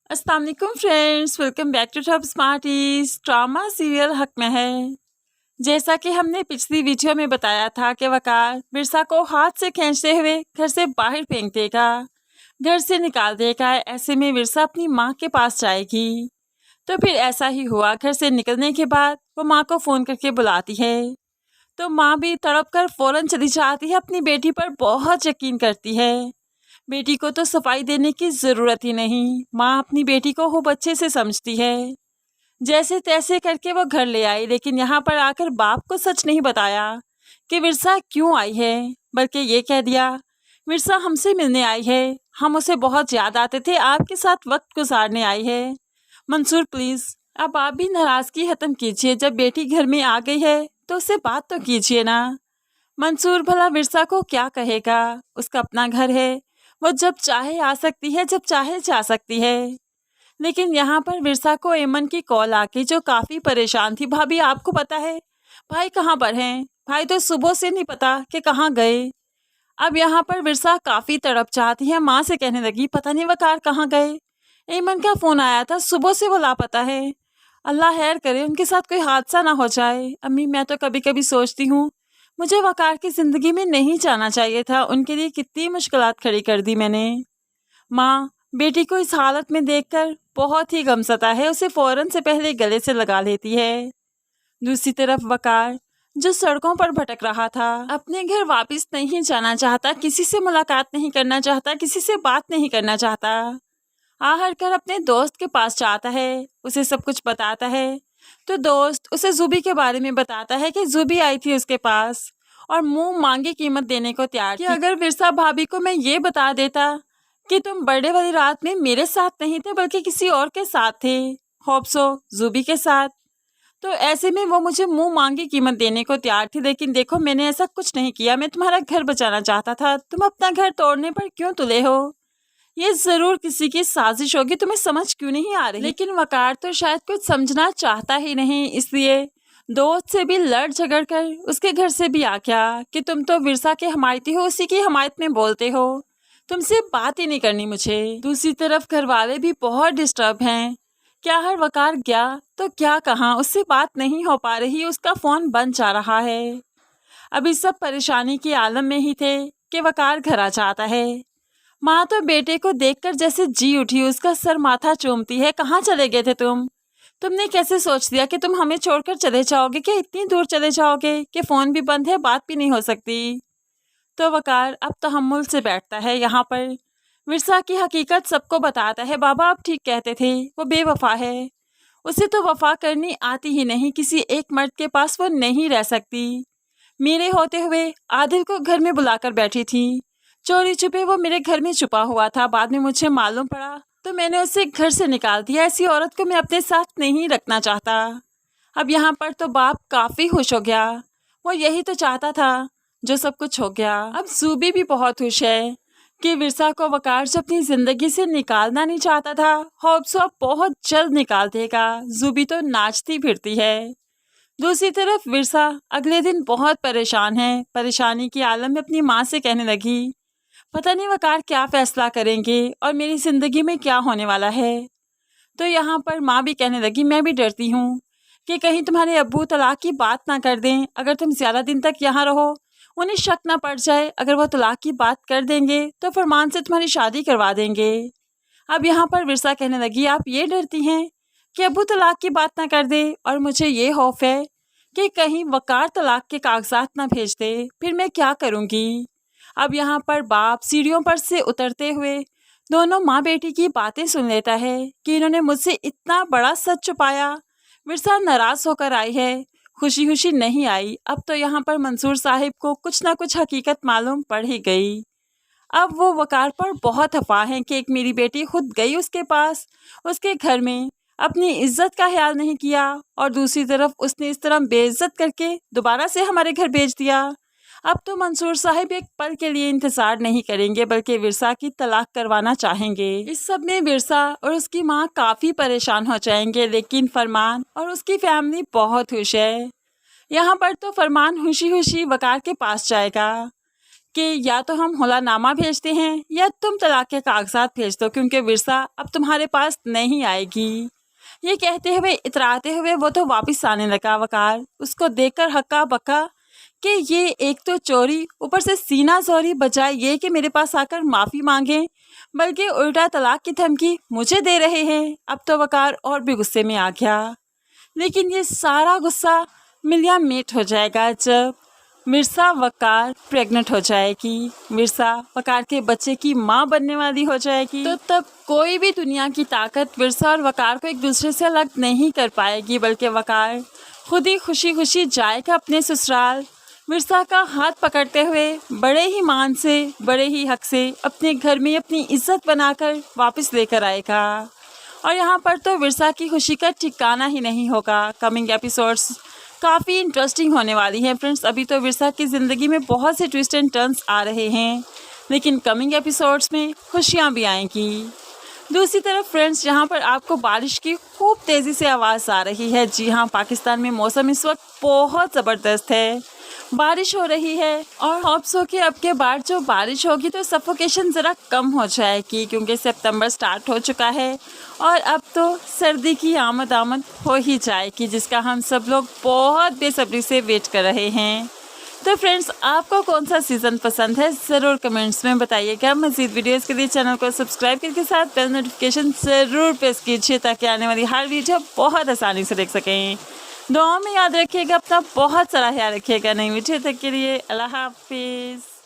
अस्सलाम वालेकुम friends, welcome back to Top Smarties. Drama serial हक में है। जैसा कि हमने पिछली वीडियो में बताया था कि वकार बिरसा को हाथ से खींचते हुए घर से बाहर फेंक देगा, घर से निकाल देगा। ऐसे में बिरसा अपनी माँ के पास जाएगी। तो फिर ऐसा ही हुआ। घर से निकलने के बाद वो माँ को फ़ोन करके बुलाती है, तो माँ भी तड़प कर फ़ौरन चली जाती है। अपनी बेटी पर बहुत यकीन करती है। बेटी को तो सफाई देने की ज़रूरत ही नहीं। माँ अपनी बेटी को खूब अच्छे से समझती है। जैसे तैसे करके वो घर ले आई, लेकिन यहाँ पर आकर बाप को सच नहीं बताया कि विरसा क्यों आई है, बल्कि ये कह दिया विरसा हमसे मिलने आई है, हम उसे बहुत याद आते थे, आपके साथ वक्त गुजारने आई है। मंसूर प्लीज़ अब आप भी नाराज़गी ख़त्म कीजिए। जब बेटी घर में आ गई है तो उससे बात तो कीजिए ना। मंसूर भला विरसा को क्या कहेगा, उसका अपना घर है, वो जब चाहे आ सकती है, जब चाहे जा सकती है। लेकिन यहाँ पर विरसा को एमन की कॉल आ गई, जो काफ़ी परेशान थी। भाभी आपको पता है भाई कहाँ पर हैं? भाई तो सुबह से नहीं पता कि कहाँ गए। अब यहाँ पर विरसा काफ़ी तड़प चाहती है। माँ से कहने लगी पता नहीं वकार कहाँ गए, एमन का फ़ोन आया था, सुबह से वो लापता है। अल्लाह खैर करे, उनके साथ कोई हादसा ना हो जाए। अम्मी मैं तो कभी कभी सोचती हूँ मुझे वकार की ज़िंदगी में नहीं जाना चाहिए था। उनके लिए कितनी मुश्किलात खड़ी कर दी मैंने। माँ बेटी को इस हालत में देखकर बहुत ही गमसता है, उसे फ़ौरन से पहले गले से लगा लेती है। दूसरी तरफ वकार जो सड़कों पर भटक रहा था, अपने घर वापस नहीं जाना चाहता, किसी से मुलाकात नहीं करना चाहता, किसी से बात नहीं करना चाहता। आहर कर अपने दोस्त के पास जाता है, उसे सब कुछ बताता है। तो दोस्त उसे जूबी के बारे में बताता है कि जूबी आई थी उसके पास और मुंह मांगी कीमत देने को तैयार थी। अगर विरसा भाभी को मैं ये बता देता कि तुम बर्थडे वाली रात में मेरे साथ नहीं थे बल्कि किसी और के साथ थे, होप सो जूबी के साथ, तो ऐसे में वो मुझे मुंह मांगी कीमत देने को तैयार थी। लेकिन देखो मैंने ऐसा कुछ नहीं किया, मैं तुम्हारा घर बचाना चाहता था। तुम अपना घर तोड़ने पर क्यों तुले हो? ये जरूर किसी की साजिश होगी, तुम्हें समझ क्यों नहीं आ रही? लेकिन वकार तो शायद कुछ समझना चाहता ही नहीं, इसलिए दोस्त से भी लड़ झगड़ कर उसके घर से भी आ गया कि तुम तो विरसा के हमायती हो, उसी की हमायत में बोलते हो, तुमसे बात ही नहीं करनी मुझे। दूसरी तरफ घर वाले भी बहुत डिस्टर्ब हैं। क्या हर वकार गया तो क्या कहाँ, उससे बात नहीं हो पा रही, उसका फ़ोन बंद जा रहा है। अभी सब परेशानी के आलम में ही थे कि वकार घर आ जाता है। माँ तो बेटे को देखकर जैसे जी उठी, उसका सर माथा चूमती है। कहाँ चले गए थे तुम? तुमने कैसे सोच दिया कि तुम हमें छोड़कर चले जाओगे? क्या इतनी दूर चले जाओगे कि फ़ोन भी बंद है, बात भी नहीं हो सकती? तो वकार अब तहम्मुल से बैठता है। यहाँ पर विरसा की हकीकत सबको बताता है। बाबा आप ठीक कहते थे, वो बेवफा है, उसे तो वफा करनी आती ही नहीं, किसी एक मर्द के पास वो नहीं रह सकती। मेरे होते हुए आदिल को घर में बुलाकर बैठी थी, चोरी छुपे वो मेरे घर में छुपा हुआ था। बाद में मुझे मालूम पड़ा तो मैंने उसे घर से निकाल दिया। ऐसी औरत को मैं अपने साथ नहीं रखना चाहता। अब यहाँ पर तो बाप काफ़ी खुश हो गया, वो यही तो चाहता था जो सब कुछ हो गया। अब जूबी भी बहुत खुश है कि विरसा को वकार जो अपनी ज़िंदगी से निकालना नहीं चाहता था, होप्स अब बहुत जल्द निकाल देगा। जूबी तो नाचती फिरती है। दूसरी तरफ विरसा अगले दिन बहुत परेशान है। परेशानी के आलम में अपनी माँ से कहने लगी पता नहीं वकार क्या फ़ैसला करेंगे और मेरी ज़िंदगी में क्या होने वाला है। तो यहाँ पर माँ भी कहने लगी मैं भी डरती हूँ कि कहीं तुम्हारे अब्बू तलाक की बात ना कर दें। अगर तुम ज़्यादा दिन तक यहाँ रहो, उन्हें शक ना पड़ जाए, अगर वो तलाक की बात कर देंगे तो फरमान से तुम्हारी शादी करवा देंगे। अब यहाँ पर विरसा कहने लगी आप ये डरती हैं कि अब्बू तलाक की बात ना कर दे, और मुझे ये खौफ है कि कहीं वकार तलाक के कागजात ना भेज दे, फिर मैं क्या करूँगी। अब यहाँ पर बाप सीढ़ियों पर से उतरते हुए दोनों माँ बेटी की बातें सुन लेता है कि इन्होंने मुझसे इतना बड़ा सच छुपाया। विरसा नाराज़ होकर आई है, खुशी खुशी नहीं आई। अब तो यहाँ पर मंसूर साहिब को कुछ ना कुछ हकीकत मालूम पड़ ही गई। अब वो वकार पर बहुत अफवाह है कि एक मेरी बेटी खुद गई उसके पास, उसके घर में, अपनी इज्जत का ख्याल नहीं किया, और दूसरी तरफ उसने इस तरह बेइज्जत करके दोबारा से हमारे घर भेज दिया। अब तो मंसूर साहिब एक पल के लिए इंतज़ार नहीं करेंगे, बल्कि विरसा की तलाक करवाना चाहेंगे। इस सब में विरसा और उसकी माँ काफ़ी परेशान हो जाएंगे, लेकिन फरमान और उसकी फैमिली बहुत खुश है। यहाँ पर तो फरमान खुशी खुशी वकार के पास जाएगा कि या तो हम हुलानामा भेजते हैं या तुम तलाक के कागजात भेज दो, क्योंकि विरसा अब तुम्हारे पास नहीं आएगी। ये कहते हुए इतराते हुए वो तो वापस आने लगा। वकार उसको देखकर हक्का बक्का कि ये एक तो चोरी, ऊपर से सीना जोरी, बजाय ये कि मेरे पास आकर माफ़ी मांगे बल्कि उल्टा तलाक की धमकी मुझे दे रहे हैं। अब तो वकार और भी गुस्से में आ गया, लेकिन ये सारा गुस्सा मिलिया मेट हो जाएगा जब मिर्सा वकार प्रेग्नेंट हो जाएगी, मिर्सा वकार के बच्चे की माँ बनने वाली हो जाएगी। तो तब कोई भी दुनिया की ताकत विरसा और वकार को एक दूसरे से अलग नहीं कर पाएगी, बल्कि वकार खुद ही खुशी खुशी जाएगा अपने ससुराल, मिर्सा का हाथ पकड़ते हुए बड़े ही मान से, बड़े ही हक से अपने घर में अपनी इज्जत बनाकर वापस लेकर आएगा। और यहाँ पर तो विरसा की खुशी का ठिकाना ही नहीं होगा। कमिंग एपिसोड्स काफ़ी इंटरेस्टिंग होने वाली हैं फ्रेंड्स। अभी तो विरसा की ज़िंदगी में बहुत से ट्विस्ट एंड टर्न्स आ रहे हैं, लेकिन कमिंग एपिसोड्स में खुशियाँ भी आएंगी। दूसरी तरफ फ्रेंड्स, यहाँ पर आपको बारिश की खूब तेज़ी से आवाज़ आ रही है। जी हाँ, पाकिस्तान में मौसम इस वक्त बहुत ज़बरदस्त है, बारिश हो रही है और होप्स हो कि अब के बाद जो बारिश होगी तो सफोकेशन ज़रा कम हो जाएगी, क्योंकि सितंबर स्टार्ट हो चुका है और अब तो सर्दी की आमद हो ही जाएगी, जिसका हम सब लोग बहुत बेसब्री से वेट कर रहे हैं। तो फ्रेंड्स, आपको कौन सा सीज़न पसंद है ज़रूर कमेंट्स में बताइएगा। मज़ीद वीडियोस के लिए चैनल को सब्सक्राइब करके साथ बेल नोटिफिकेशन ज़रूर प्रेस कीजिए, ताकि आने वाली हर वीडियो बहुत आसानी से देख सकें। दुआओं में याद रखिएगा, अपना बहुत सारा ख्याल रखिएगा। नई वीडियो तक के लिए अल्लाह हाफिज़।